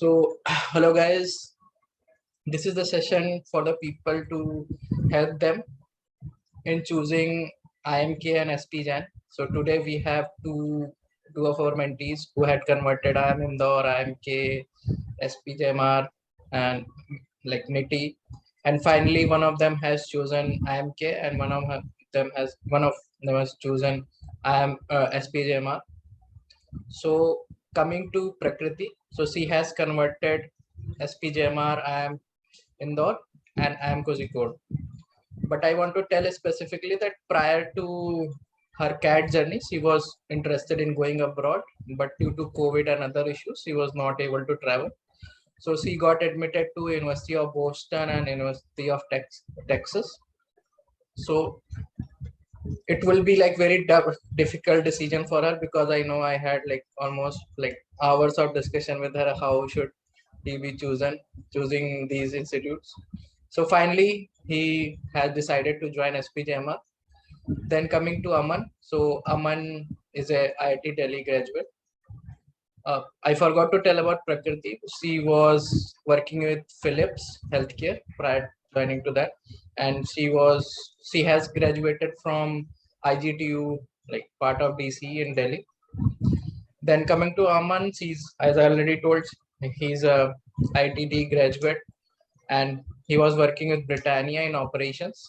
So, hello guys. This is the session for the people to help them in choosing IIMK and SPJIMR. So today we have two of our mentees who had converted IIM Indore, IIMK, SPJIMR, and like NITIE. And finally, one of them has chosen IIMK, and one of them has chosen SPJIMR. So coming to Prakriti, so she has converted SPJIMR, IIM Indore, and IIM Kozhikode. But I want to tell specifically that prior to her CAT journey, she was interested in going abroad, but due to COVID and other issues, she was not able to travel. So she got admitted to University of Boston and University of Texas. So it will be like very difficult decision for her, because I know I had like almost like hours of discussion with her how should he be choosing these institutes. So finally he has decided to join SPJIMR. Then coming to Aman, so Aman is a IIT Delhi graduate. I forgot to tell about Prakriti. She was working with Philips Healthcare prior to joining to that, and she has graduated from IGTU, like part of DC in Delhi. Then coming to Aman, as I already told, he's a ITT graduate, and he was working with Britannia in operations.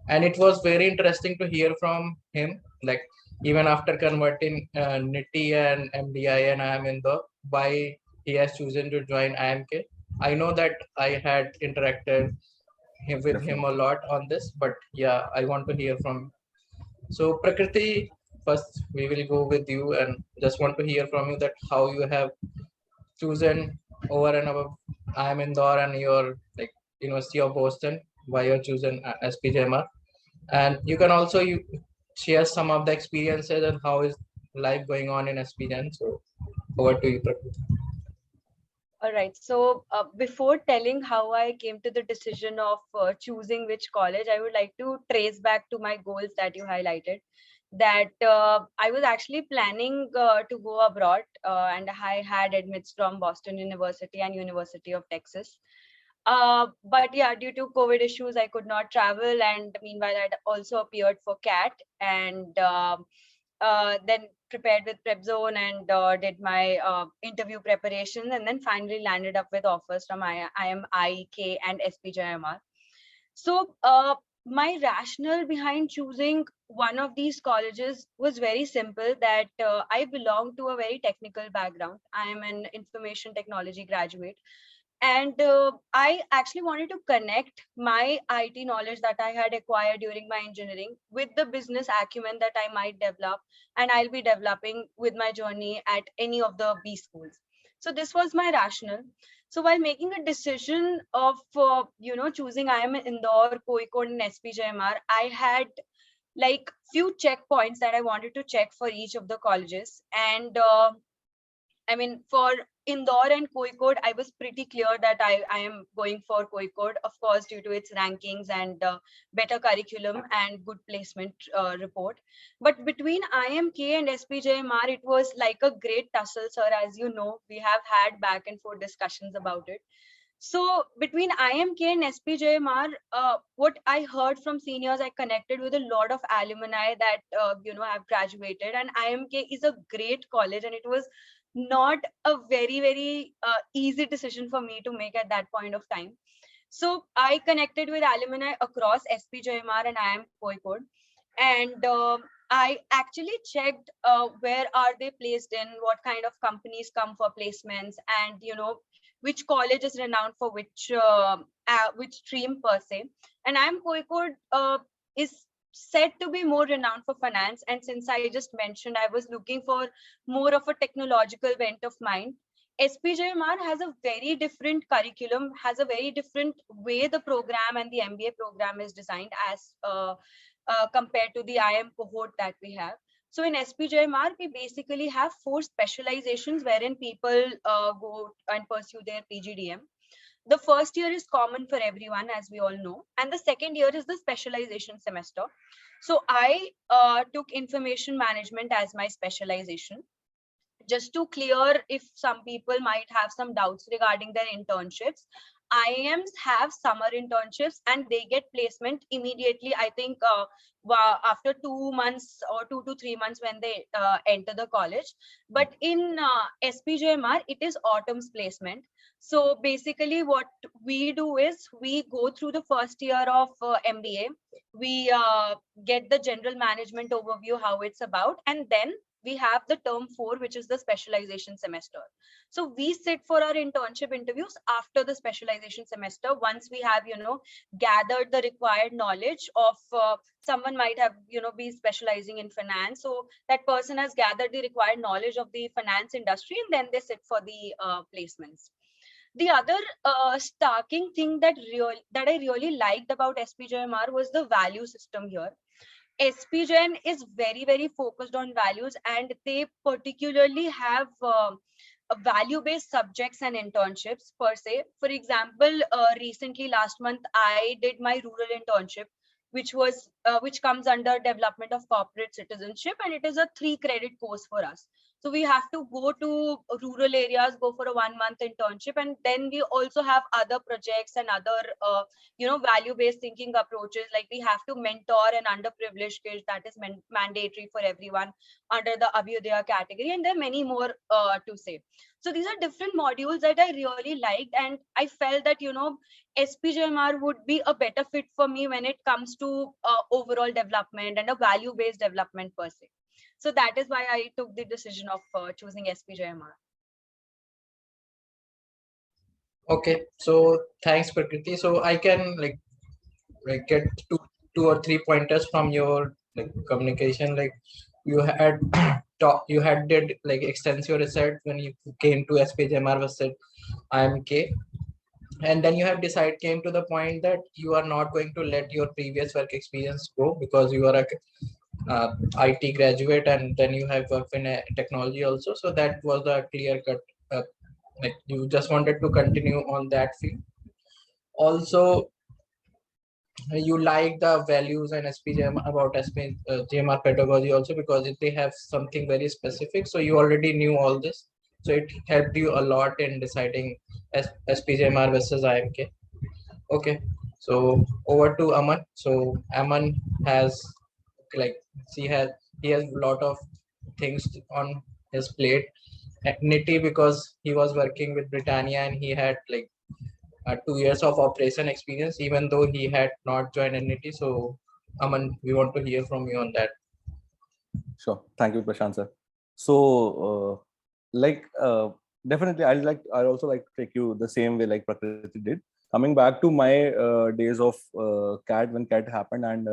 And it was very interesting to hear from him, like even after converting NITIE and MDI and IIM Indore, why he has chosen to join IIMK. I know that I had interacted with him a lot on this, but yeah, I want to hear from. So Prakriti, first we will go with you, and just want to hear from you that how you have chosen over and above IIM Indore and your like University of Boston, why you're choosing SPJIMR. And you can also share some of the experiences and how is life going on in SPJIMR. So over to you, Prakriti. All right. So before telling how I came to the decision of choosing which college, I would like to trace back to my goals that you highlighted. That I was actually planning to go abroad, and I had admits from Boston University and University of Texas. But yeah, due to COVID issues, I could not travel, and meanwhile, I'd also appeared for CAT, and then prepared with PrepZone and did my interview preparation, and then finally landed up with offers from IIMK and SPJIMR. So my rationale behind choosing one of these colleges was very simple, that I belong to a very technical background. I am an information technology graduate. And I actually wanted to connect my IT knowledge that I had acquired during my engineering with the business acumen that I might develop and I'll be developing with my journey at any of the B schools. So this was my rationale. So while making a decision of, choosing IIM Indore, Kozhikode and SPJIMR, I had like few checkpoints that I wanted to check for each of the colleges. And I mean, for Indore and Kozhikode, I was pretty clear that I am going for Kozhikode, of course, due to its rankings and better curriculum and good placement report. But between IIMK and SPJIMR, it was like a great tussle, sir. As you know, we have had back and forth discussions about it. So between IIMK and SPJIMR, what I heard from seniors, I connected with a lot of alumni that, have graduated, and IIMK is a great college, and it was not a very, very easy decision for me to make at that point of time. So I connected with alumni across SPJIMR and IIM Kozhikode, and I actually checked where are they placed in, what kind of companies come for placements, and which college is renowned for which stream per se. And IIM Kozhikode is said to be more renowned for finance, and since I just mentioned I was looking for more of a technological bent of mind, SPJIMR has a very different curriculum, has a very different way the program and the MBA program is designed as compared to the IIM cohort that we have. So in SPJIMR, we basically have 4 specializations wherein people go and pursue their PGDM. The first year is common for everyone, as we all know, and the second year is the specialization semester. So I took information management as my specialization. just to clear if some people might have some doubts regarding their internships, IIMs have summer internships and they get placement immediately. I think after 2 months or 2 to 3 months when they enter the college. But in SPJIMR, it is autumn's placement. So basically what we do is we go through the first year of MBA. We get the general management overview, how it's about, and then we have the term 4, which is the specialization semester. So we sit for our internship interviews after the specialization semester. Once we have, gathered the required knowledge of someone might have, be specializing in finance. So that person has gathered the required knowledge of the finance industry, and then they sit for the placements. The other starking thing that I really liked about SPJIMR was the value system here. SPGen is very, very focused on values, and they particularly have value-based subjects and internships per se. For example, recently last month, I did my rural internship, which comes under development of corporate citizenship, and it is a 3-credit course for us. So we have to go to rural areas, go for a 1-month internship, and then we also have other projects and other value-based thinking approaches. Like we have to mentor an underprivileged kids, that is mandatory for everyone under the Abhyudaya category, and there are many more to say. So these are different modules that I really liked, and I felt that SPJIMR would be a better fit for me when it comes to overall development and a value-based development per se. So that is why I took the decision of choosing SPJIMR. Okay, so thanks, Prakriti. So I can get two or three pointers from your communication. Like you had you had did extensive research when you came to SPJIMR versus IIMK, and then you have came to the point that you are not going to let your previous work experience go because you are a IT graduate, and then you have worked in a technology also. So that was a clear cut. You just wanted to continue on that field. Also, you like the values and SPJM about SPJMR pedagogy also because they have something very specific. So you already knew all this. So it helped you a lot in deciding SPJMR versus IIMK. Okay, so over to Aman. So Aman has he has a lot of things on his plate at NITIE because he was working with Britannia and he had 2 years of operation experience, even though he had not joined NITIE. So Aman, we want to hear from you on that. Sure. Thank you, Prashant sir. So definitely I also like to take you the same way like Prakriti did. Coming back to my days of CAT, when CAT happened and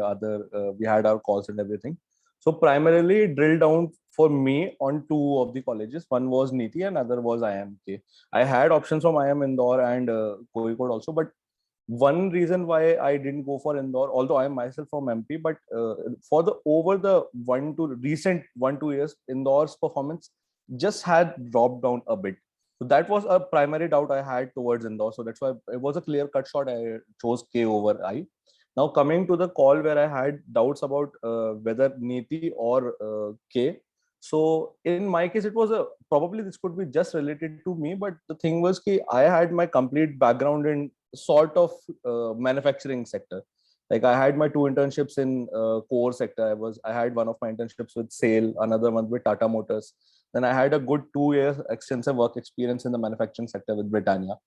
we had our calls and everything. So primarily drilled down for me on 2 of the colleges. One was NITIE and other was IIMK. I had options from IIM Indore and Kozhikode also, but one reason why I didn't go for Indore, although I am myself from MP, but for over the recent 1-2 years, Indore's performance just had dropped down a bit. So that was a primary doubt I had towards Indore. So that's why it was a clear cut shot. I chose K over I. Now coming to the call where I had doubts about whether NITIE or K. So in my case, it was probably this could be just related to me, but the thing was I had my complete background in sort of manufacturing sector. Like I had my 2 internships in core sector. I had one of my internships with SAIL, another one with Tata Motors. Then I had a good 2 years extensive work experience in the manufacturing sector with Britannia.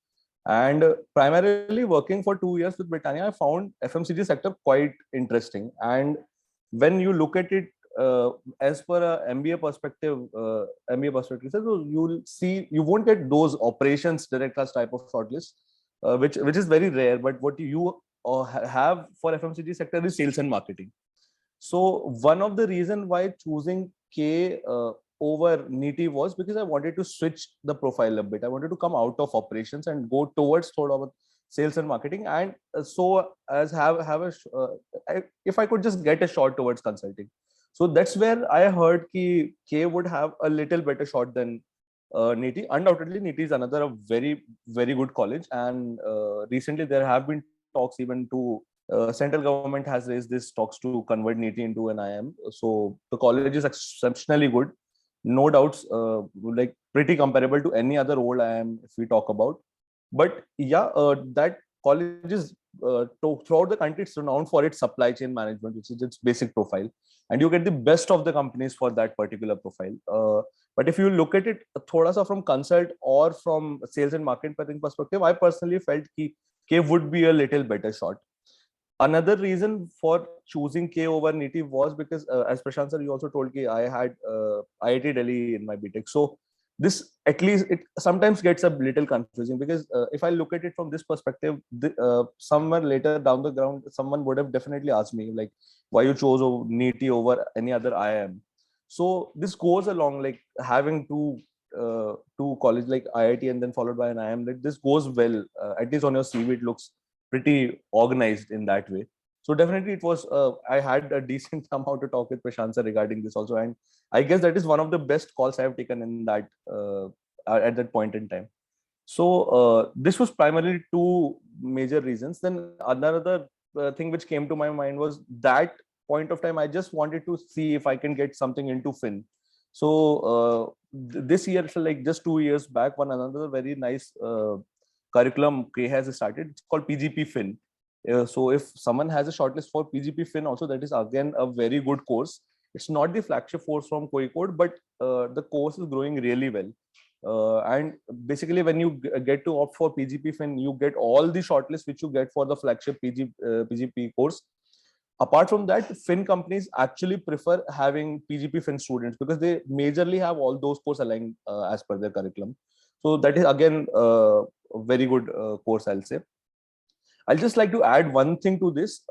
And primarily working for 2 years with Britannia, I found FMCG sector quite interesting. And when you look at it as per a MBA perspective, so you'll see you won't get those operations directors type of shortlist, which is very rare. But what you have for FMCG sector is sales and marketing. So one of the reason why choosing K over NITIE was because I wanted to switch the profile a bit. I wanted to come out of operations and go towards sales and marketing, and so as if I could just get a shot towards consulting. So that's where I heard K would have a little better shot than NITIE. Undoubtedly, NITIE is another very, very good college, and recently there have been talks even to central government has raised these talks to convert NITIE into an IIM. So the college is exceptionally good. no doubts, like pretty comparable to any other role IIM if we talk about. But yeah, that college is throughout the country, it's renowned for its supply chain management, which is its basic profile, and you get the best of the companies for that particular profile. But if you look at it thoda sa from consult or from sales and marketing perspective, I personally felt K would be a little better shot. Another reason for choosing K over NITIE was because, as Prashant sir, you also told me I had IIT Delhi in my BTech. So this, at least it sometimes gets a little confusing, because if I look at it from this perspective, somewhere later down the ground, someone would have definitely asked me like, why you chose NITIE over any other IIM. So this goes along, like having two college like IIT and then followed by an IIM, like this goes well, at least on your CV it looks pretty organized in that way. So definitely it was, I had a decent amount to talk with Prashant sir regarding this also, and I guess that is one of the best calls I have taken in that at that point in time. So this was primarily two major reasons. Then another thing which came to my mind was that point of time I just wanted to see if I can get something into Fin. So this year, so like just 2 years back, one another very nice curriculum K has started. It's called PGP Fin. So if someone has a shortlist for PGP Fin also, that is again a very good course. It's not the flagship course from Kozhikode, but the course is growing really well. And basically, when you get to opt for PGP Fin, you get all the shortlists which you get for the flagship PGP course. Apart from that, Fin companies actually prefer having PGP Fin students because they majorly have all those courses aligned as per their curriculum. So that is again a very good course, I'll say. I'll just like to add one thing to this.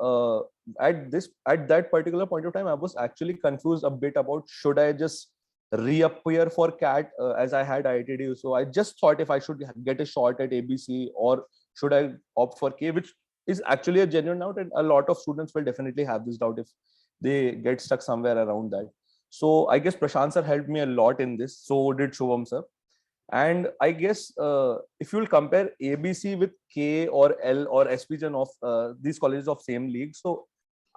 At that particular point of time, I was actually confused a bit about should I just reappear for CAT as I had IITD. So I just thought if I should get a shot at ABC or should I opt for K, which is actually a genuine doubt, and a lot of students will definitely have this doubt if they get stuck somewhere around that. So I guess Prashant sir helped me a lot in this. So did Shubham sir. And I guess if you'll compare ABC with K or L or SPJIMR of these colleges of same league, so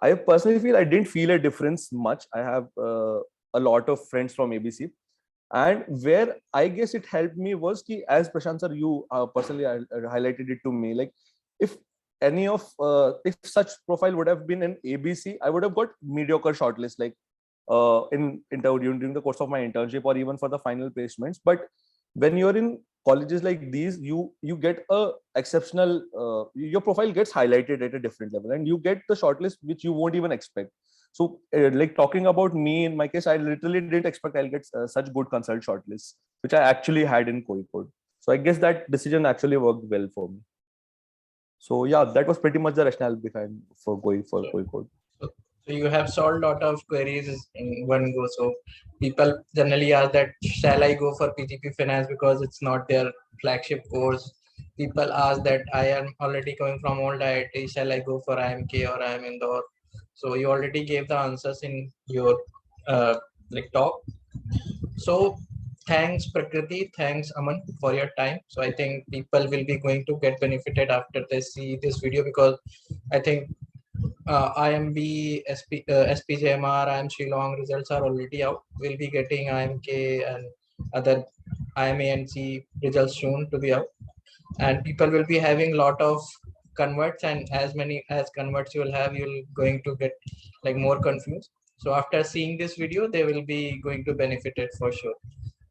I personally feel I didn't feel a difference much. I have a lot of friends from ABC, and where I guess it helped me was ki, as Prashant sir, you personally highlighted it to me, like if any of if such profile would have been in ABC, I would have got mediocre shortlist like during the course of my internship or even for the final placements. But when you're in colleges like these, you get a exceptional, your profile gets highlighted at a different level and you get the shortlist which you won't even expect. So like talking about me, in my case, I literally didn't expect I'll get such good consult shortlists, which I actually had in Kozhikode. So I guess that decision actually worked well for me. So yeah, that was pretty much the rationale behind for going for Kozhikode. So you have solved a lot of queries in one go. So people generally ask that, shall I go for PGP Finance because it's not their flagship course? People ask that I am already coming from old IIT, shall I go for IIMK or IIM Indore? So you already gave the answers in your like talk. So thanks Prakriti, thanks Aman for your time. So I think people will be going to get benefited after they see this video, because I think IMB, SPJIMR, IIM Shillong results are already out. We'll be getting IIMK and other IIMA and C results soon to be out. And people will be having a lot of converts, and as many as converts you will have, you'll going to get like more confused. So after seeing this video, they will be going to benefit it for sure.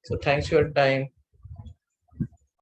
So thanks for your time.